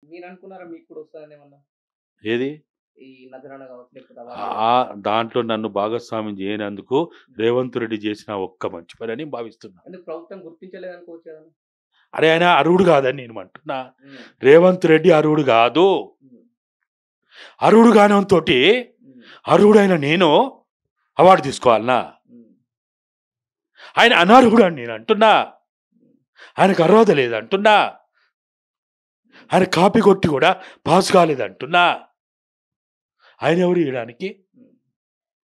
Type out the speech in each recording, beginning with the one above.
మీరనుకున్నారా మీకు కూడా వస్తదని ఏమన్నా? ఏది? ఈ నజరానా కావచ్చు లేకపోతే అవార్డు ఆ కావచ్చు. దాంట్లో నన్ను భాగస్వామ్యం చేయనందుకు రేవంత్ రెడ్డి చేసిన ఒక్క మంచి పనని భావిస్తున్నా. ఎందుకు ప్రభుత్వం గుర్తించలేదనుకోవచ్చు కదండీ! అరే ఆయన అర్హుడు కాదని నేను అంటున్నా. హ్మ్. రేవంత్ రెడ్డి అర్హుడు కాదు. హ్మ్. అర్హుడు కానంతోటి హ్మ్. అర్హుడైన నేను అవార్డు తీసుకోవాలనా? హ్మ్. ఆయన అనర్హుడు అని నేను అంటున్నా. ఆయనకు అర్హత లేదంటున్నా. ఆయన కాపీ కొట్టి కూడా పాస్ కాలేదంటున్నా. ఆయన ఎవరు ఇయడానికి? హ్మ్.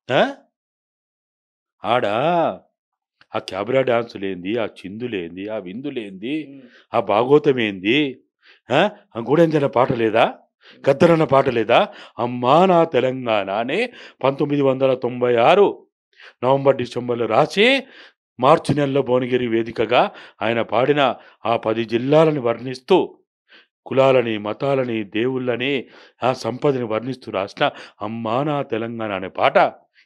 ఆ? ఆడ ఆ కెమెరా డాన్సులేంది, ఆ చిందులేంది, ఆ విందులేంది, హ్మ్. ఆ భాగోతం ఏంది, ఆ గూడెంజన పాట లేదా, గద్దరన్న పాట లేదా? అమ్మా నా తెలంగాణ అని 1996 నవంబర్ డిసెంబర్లో రాసి మార్చి నెలలో భువనగిరి వేదికగా ఆయన పాడిన ఆ 10 జిల్లాలను వర్ణిస్తూ కులాలని, మతాలని, దేవుళ్ళని, ఆ సంపదని వర్ణిస్తూ రాసిన అమ్మా నా తెలంగాణ అనే పాట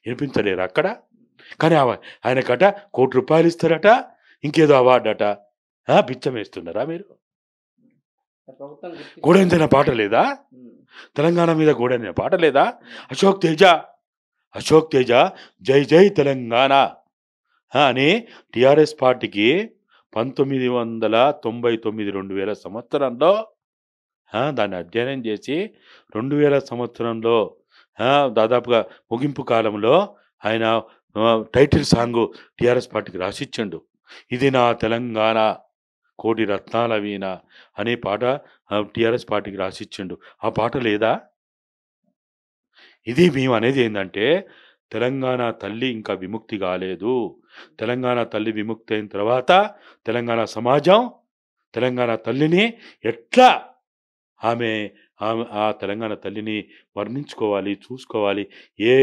వినిపించలేరు అక్కడ. కానీ ఆయనకట ₹1,00,00,000 ఇస్తారట, ఇంకేదో అవార్డు అట. బిచ్చం వేస్తున్నారా మీరు? ప్రభుత్వం గుర్తించలేదు. గూడెంజన పాట లేదా? హ్మ్. తెలంగాణ మీద గూడెంజన పాట లేదా? హ్మ్. అశోక్ తేజ జై జై తెలంగాణ అని టిఆర్ఎస్ పార్టీకి 1999 2000 సంవత్సరంలో దాన్ని అధ్యయనం చేసి 2000 సంవత్సరంలో దాదాపుగా ముగింపు కాలంలో ఆయన టైటిల్ సాంగ్ టిఆర్ఎస్ పార్టీకి రాసిచ్చిండు. ఇది నా తెలంగాణ కోటి రత్నాల వీణ అనే పాట టిఆర్ఎస్ పార్టీకి రాసిచ్చిండు. ఆ పాట లేదా? ఇది మేము అనేది ఏంటంటే తెలంగాణ తల్లి ఇంకా విముక్తి కాలేదు. తెలంగాణ తల్లి విముక్తి అయిన తర్వాత తెలంగాణ సమాజం తెలంగాణ తల్లిని ఎట్లా ఆమె ఆ తెలంగాణ తల్లిని వర్ణించుకోవాలి, చూసుకోవాలి. ఏ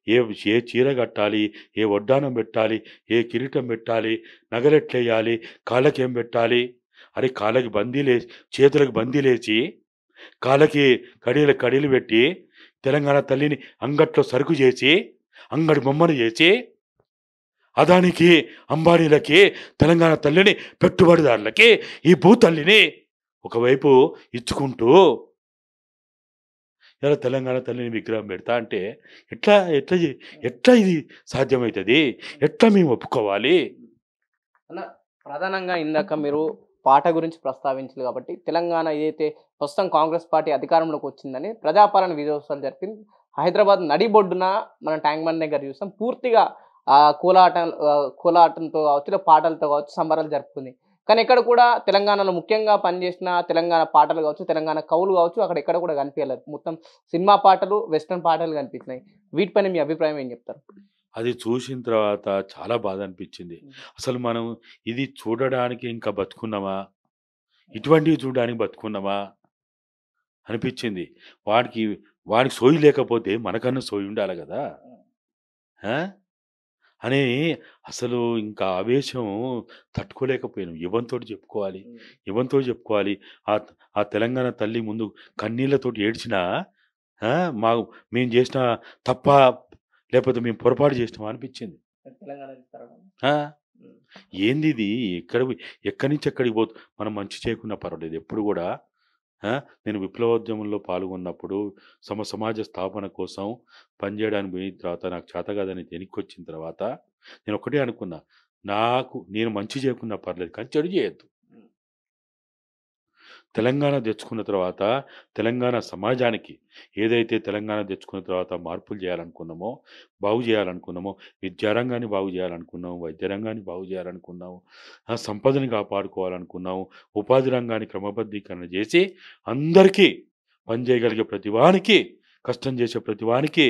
ఏ ఏ చీర కట్టాలి, ఏ వడ్డానం పెట్టాలి, ఏ కిరీటం పెట్టాలి, నగలెట్లేయాలి, కాళ్ళకేం పెట్టాలి, అరే కాళ్ళకి బందీలేసి చేతులకు బందీలేసి కాళ్ళకి కడీలు పెట్టి తెలంగాణ తల్లిని అంగట్లో సరుకు చేసి అంగడి బొమ్మను చేసి అదానికి అంబానీలకి తెలంగాణ తల్లిని పెట్టుబడిదారులకి ఈ భూతల్లిని ఒకవైపు ఇచ్చుకుంటూ ఇలా తెలంగాణ తల్లిని విగ్రహం పెడతా అంటే ఎట్లా ఎట్లా ఎట్లా ఇది సాధ్యమవుతుంది? ఎట్లా మేము ఒప్పుకోవాలి? అన్న ప్రధానంగా ఇందాక మీరు పాట గురించి ప్రస్తావించారు కాబట్టి తెలంగాణ ఏదైతే ప్రస్తుతం కాంగ్రెస్ పార్టీ అధికారంలోకి వచ్చిందని ప్రజాపాలన విజయోత్సవాలు జరిపింది. హైదరాబాద్ నడిబొడ్డున మన ట్యాంక్ బండ్ దగ్గర చూస్తాం. పూర్తిగా కోలాటంతో కావచ్చు, లేదా పాటలతో కావచ్చు సంబరాలు జరుపుకుంది. కానీ ఎక్కడ కూడా తెలంగాణలో ముఖ్యంగా పనిచేసిన తెలంగాణ పాటలు కావచ్చు, తెలంగాణ కవులు కావచ్చు అక్కడ ఎక్కడ కూడా కనిపియలేదు. మొత్తం సినిమా పాటలు, వెస్టర్న్ పాటలు కనిపించినాయి. వీటిపైన మీ అభిప్రాయం ఏం చెప్తారు? అది చూసిన తర్వాత చాలా బాధ అనిపించింది. అసలు మనం ఇది చూడడానికి ఇంకా బతుకున్నామా? ఇటువంటివి చూడడానికి బతుకున్నామా అనిపించింది. వాడికి వాడికి సోయి లేకపోతే మనకన్నా సోయి ఉండాలి కదా. ఆ? అని అసలు ఇంకా ఆవేశం తట్టుకోలేకపోయాను. ఎవరితోటి చెప్పుకోవాలి? ఎవరితో చెప్పుకోవాలి? ఆ ఆ తెలంగాణ తల్లి ముందు కన్నీళ్లతోటి ఏడ్చినా ఆ! మా మేము చేసిన తప్పా? లేకపోతే మేము పొరపాటు చేసినామా అనిపించింది. తెలంగాణ తీసుకురావడం. ఆ! ఏందిది? ఎక్కడి నుంచి ఎక్కడికి మనం మంచి చేయకున్నా పర్వాలేదు. ఎప్పుడు గూడా నేను విప్లవోద్యమంలో పాల్గొన్నప్పుడు సమాజ స్థాపన కోసం పనిజేయడానికి పోయిన తర్వాత నాకు చేత కాదని వెనక్కొచ్చిన తర్వాత నేను ఒకటే అనుకున్నా. నేను మంచి చేయకున్నా పర్లేదు కానీ చెడు చేయొద్దు. తెలంగాణ తెచ్చుకున్న తర్వాత తెలంగాణ సమాజానికి ఏదైతే తెలంగాణ తెచ్చుకున్న తర్వాత మార్పులు చేయాలనుకున్నామో, బాగు చేయాలనుకున్నామో, విద్యారంగాన్ని బాగు చేయాలనుకున్నాము, వైద్య రంగాన్ని బాగు చేయాలనుకున్నాము, సంపదని కాపాడుకోవాలనుకున్నాము, ఉపాధి రంగాన్ని క్రమబద్ధీకరణ చేసి అందరికీ పనిచేయగలిగే ప్రతి వానికి, కష్టం చేసే ప్రతి వానికి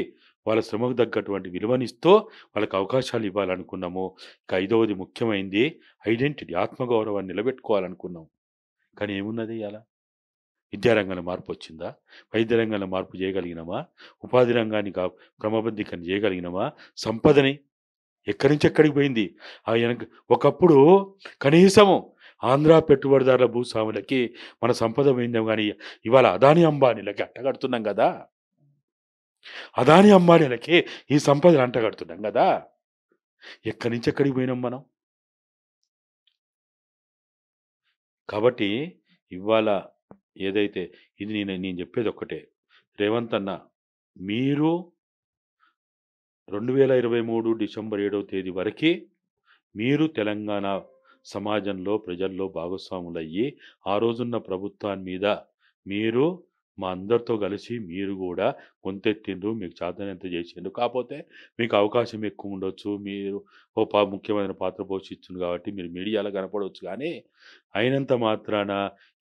వాళ్ళ శ్రమకు తగ్గటువంటి విలువనిస్తూ వాళ్ళకి అవకాశాలు ఇవ్వాలనుకున్నాము. ఇక ఐదవది ముఖ్యమైనది ఐడెంటిటీ, ఆత్మగౌరవాన్ని నిలబెట్టుకోవాలనుకున్నాం. కానీ ఏమున్నది ఇయాల? విద్యారంగంలో మార్పు వచ్చిందా? వైద్య రంగంలో మార్పు చేయగలిగినామా? ఉపాధి రంగాన్ని క్రమబద్ధీకరణ చేయగలిగినామా? సంపదని ఎక్కడి నుంచి ఎక్కడికి పోయింది? ఆయనకు ఒకప్పుడు కనీసము ఆంధ్ర పెట్టుబడిదారుల భూస్వాములకి మన సంపద పోయిందేమో కానీ ఇవాళ అదాని అంబానీలకి అంటగడుతున్నాం కదా. అదాని అంబానీలకి ఈ సంపదను అంటగడుతున్నాం కదా. ఎక్కడి నుంచి ఎక్కడికి పోయినాం మనం? కాబట్టి ఇవాళ ఏదైతే ఇది నేను చెప్పేది ఒక్కటే. రేవంత్ అన్న, మీరు 2023 డిసెంబర్ 7వ తేదీ వరకి మీరు తెలంగాణ సమాజంలో, ప్రజల్లో భాగస్వాములయ్యి, ఆ రోజున్న ప్రభుత్వాన్ని మీద మీరు మా అందరితో కలిసి మీరు గూడా గొంతెత్తిండ్రు. మీకు చేతనైనంత చేసిండ్రు. కాపోతే మీకు అవకాశం ఎక్కువ ఉండొచ్చు. మీరు ముఖ్యమైన పాత్ర పోషించిండ్రు కాబట్టి మీరు మీడియాలో కనపడవచ్చు గానీ, అయినంత మాత్రాన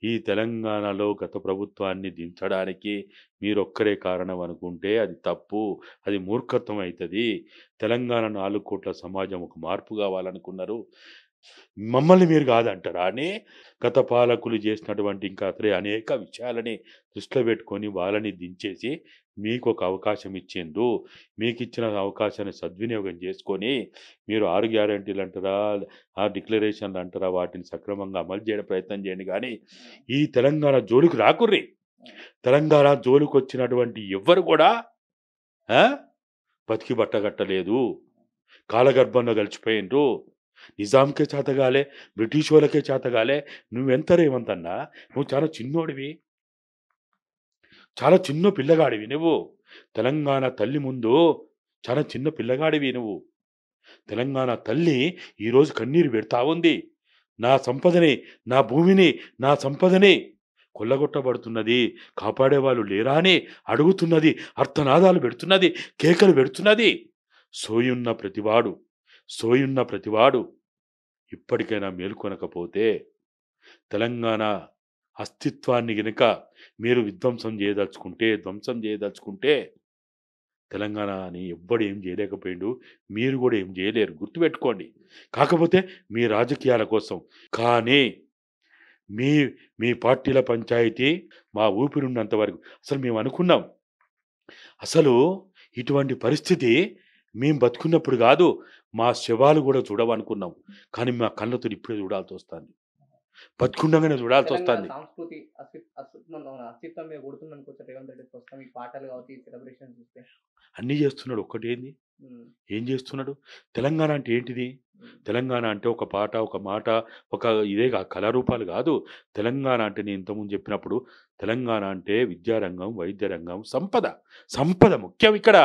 ఈ తెలంగాణలో గత ప్రభుత్వాన్ని దించడానికి మీరొక్కరే కారణం అనుకుంటే అది తప్పు. అది మూర్ఖత్వం అయితది. తెలంగాణ 4 కోట్ల సమాజం ఒక మార్పు కావాలనుకున్నారు. మమ్మల్ని మీరు కాదంటారా అని గత పాలకులు చేసినటువంటి ఇంకా అతడే అనేక విషయాలని దృష్టిలో పెట్టుకొని వాళ్ళని దించేసి మీకు ఒక అవకాశం ఇచ్చిండ్రు. మీకు ఇచ్చిన అవకాశాన్ని సద్వినియోగం చేసుకొని మీరు 6 గ్యారెంటీలు అంటారా, ఆ డిక్లరేషన్లు అంటారా, వాటిని సక్రమంగా అమలు చేయడం ప్రయత్నం చేయండి. కానీ ఈ తెలంగాణ జోలికి రాకుర్రి. తెలంగాణ జోలికి వచ్చినటువంటి ఎవ్వరు కూడా ఆ, బతికి బట్టగట్టలేదు. కాలగర్భంలో కలిసిపోయిండ్రు. నిజాంకే చేతగాలే, బ్రిటిష్ వాళ్ళకే చేతగాలే. నువ్వెంత రేవంతన్నా, నువ్వు చాలా చిన్నోడివి, చాలా చిన్న పిల్లగాడివి నువ్వు. తెలంగాణ తల్లి ముందు చాలా చిన్న పిల్లగాడివి నువ్వు. తెలంగాణ తల్లి ఈరోజు కన్నీరు పెడతా ఉంది. నా సంపదని, నా భూమిని, నా సంపదని కొల్లగొట్టబడుతున్నది, కాపాడేవాళ్ళు లేరా అని అడుగుతున్నది, అర్థనాదాలు పెడుతున్నది, కేకలు పెడుతున్నది. సోయున్న ప్రతివాడు ఇప్పటికైనా మేల్కొనకపోతే తెలంగాణ అస్తిత్వాన్ని గనుక మీరు ధ్వంసం చేయదలుచుకుంటే తెలంగాణని ఎవ్వడు ఏం చేయలేకపోయిండు. మీరు కూడా ఏం చేయలేరు, గుర్తుపెట్టుకోండి. కాకపోతే మీ రాజకీయాల కోసం. కానీ మీ మీ పార్టీల పంచాయతీ మా ఊపిరున్నంత వరకు అసలు మేము అనుకున్నాం, అసలు ఇటువంటి పరిస్థితి మేము బతుకున్నప్పుడు కాదు, మా శవాలు కూడా చూడవనుకున్నాం. కానీ మా కళ్ళతో ఇప్పుడే చూడాల్సి వస్తుంది, బతుకుండగానే చూడాల్సి తెలంగాణ వస్తుంది. సంస్కృతి అస్తిత్వం మీద కొడుతుంది అనుకోవచ్చు రేవంత్ రెడ్డి ప్రస్తుతం ఈ పాటలు కావచ్చు, ఈ సెలబ్రేషన్ చూస్తే. అన్నీ చేస్తున్నాడు, ఒక్కటేంది ఉమ్, ఏం చేస్తున్నాడు? తెలంగాణ అంటే ఏంటిది? తెలంగాణ అంటే ఒక పాట, ఒక మాట, ఒక ఇదే కళారూపాలు కాదు. తెలంగాణ అంటే నేను ఇంతకుముందు చెప్పినప్పుడు తెలంగాణ అంటే విద్యారంగం, వైద్య రంగం, సంపద ముఖ్యం ఇక్కడ.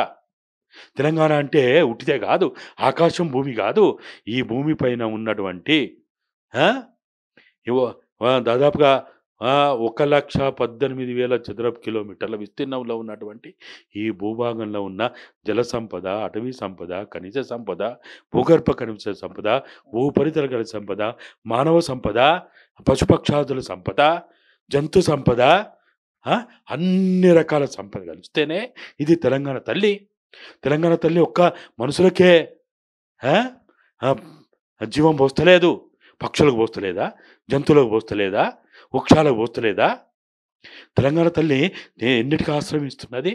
తెలంగాణ అంటే ఉట్టిదే కాదు, ఆకాశం భూమి కాదు. ఈ భూమి పైన ఉన్నటువంటి ఆ, దాదాపుగా 1,18,000 చదరపు కిలోమీటర్ల విస్తీర్ణంలో ఉన్నటువంటి ఈ భూభాగంలో ఉన్న జల సంపద, అటవీ సంపద, ఖనిజ సంపద, భూగర్భ ఖనిజ సంపద, భూపరితల ఖనిజ సంపద, మానవ సంపద, పశుపక్షాదుల సంపద, జంతు సంపద, అన్ని రకాల సంపద కలిస్తేనే ఇది తెలంగాణ తల్లి. తెలంగాణ తల్లి ఒక్క మనుషులకే ఆ, ఆ, జీవం పోస్తలేదు, పక్షులకు పోస్తలేదా, జంతువులకు పోస్తలేదా, వృక్షాలకు పోస్తలేదా? తెలంగాణ తల్లి ఎన్నిటికి ఆశ్రమిస్తున్నది?